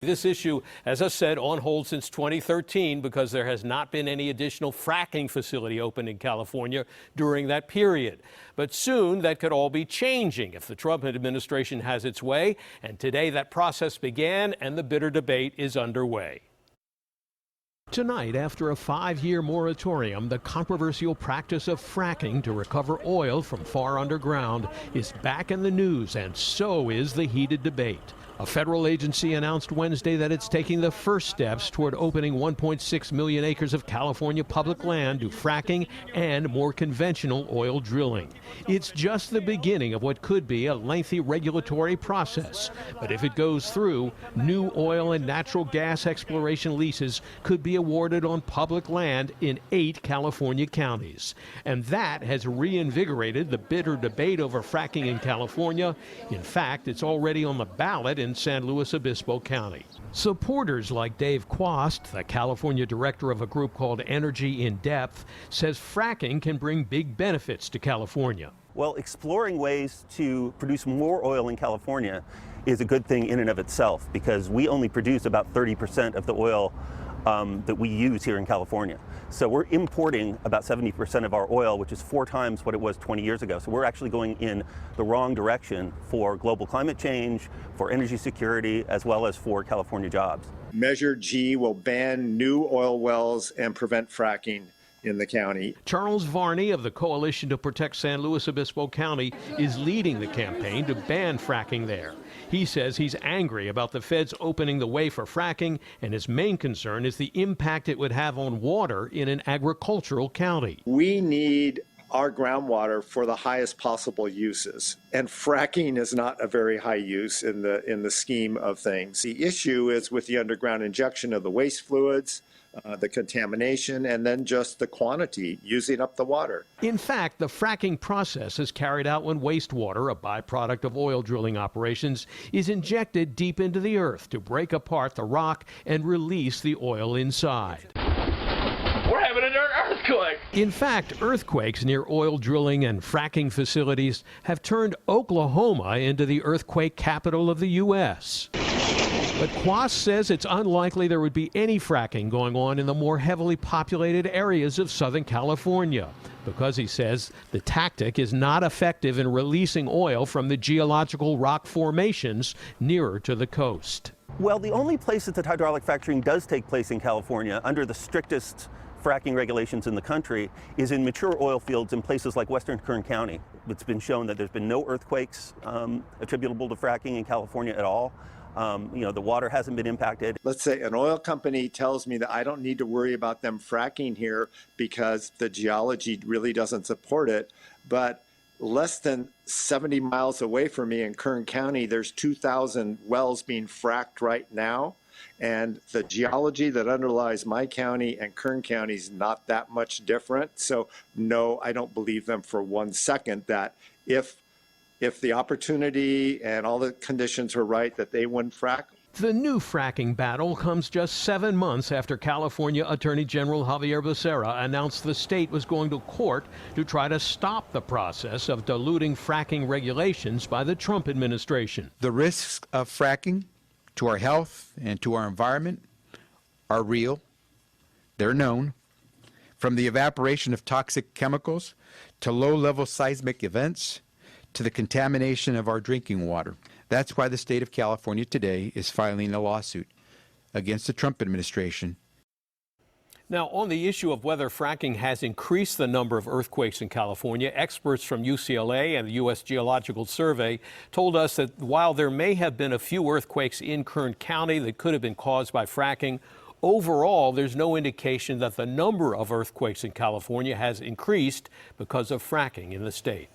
This issue, as I said, on hold since 2013 because there has not been any additional fracking facility opened in California during that period. But soon that could all be changing if the Trump administration has its way. And today that process began and the bitter debate is underway. Tonight, after a 5-year moratorium, the controversial practice of fracking to recover oil from far underground is back in the news, and so is the heated debate. A federal agency announced Wednesday that it's taking the first steps toward opening 1.6 million acres of California public land to fracking and more conventional oil drilling. It's just the beginning of what could be a lengthy regulatory process. But if it goes through, new oil and natural gas exploration leases could be awarded on public land in 8 California counties. And that has reinvigorated the bitter debate over fracking in California. In fact, it's already on the ballot in San Luis Obispo County. Supporters like Dave Quast, the California director of a group called Energy in Depth, says fracking can bring big benefits to California. Well, exploring ways to produce more oil in California is a good thing in and of itself because we only produce about 30% of the oil that we use here in California. So we're importing about 70% of our oil, which is 4 times what it was 20 years ago. So we're actually going in the wrong direction for global climate change, for energy security, as well as for California jobs. Measure G will ban new oil wells and prevent fracking in the county. Charles Varney of the Coalition to Protect San Luis Obispo County is leading the campaign to ban fracking there. He says he's angry about the feds opening the way for fracking, and his main concern is the impact it would have on water in an agricultural county. We need our groundwater for the highest possible uses, and fracking is not a very high use in the scheme of things. The issue is with the underground injection of the waste fluids, the contamination, and then just the quantity using up the water. In fact, the fracking process is carried out when wastewater, a byproduct of oil drilling operations, is injected deep into the earth to break apart the rock and release the oil inside. We're having an earthquake! In fact, earthquakes near oil drilling and fracking facilities have turned Oklahoma into the earthquake capital of the U.S. But Quast says it's unlikely there would be any fracking going on in the more heavily populated areas of Southern California because he says the tactic is not effective in releasing oil from the geological rock formations nearer to the coast. Well, the only place that hydraulic fracturing does take place in California under the strictest fracking regulations in the country is in mature oil fields in places like western Kern County. It's been shown that there's been no earthquakes attributable to fracking in California at all. The water hasn't been impacted. Let's say an oil company tells me that I don't need to worry about them fracking here because the geology really doesn't support it. But less than 70 miles away from me in Kern County, there's 2,000 wells being fracked right now. And the geology that underlies my county and Kern County is not that much different. So no, I don't believe them for 1 second that if the opportunity and all the conditions were right, that they wouldn't frack. The new fracking battle comes just 7 months after California Attorney General Xavier Becerra announced the state was going to court to try to stop the process of diluting fracking regulations by the Trump administration. The risks of fracking to our health and to our environment are real. They're known. From the evaporation of toxic chemicals to low-level seismic events, to the contamination of our drinking water. That's why the state of California today is filing a lawsuit against the Trump administration. Now, on the issue of whether fracking has increased the number of earthquakes in California, experts from UCLA and the U.S. Geological Survey told us that while there may have been a few earthquakes in Kern County that could have been caused by fracking, overall, there's no indication that the number of earthquakes in California has increased because of fracking in the state.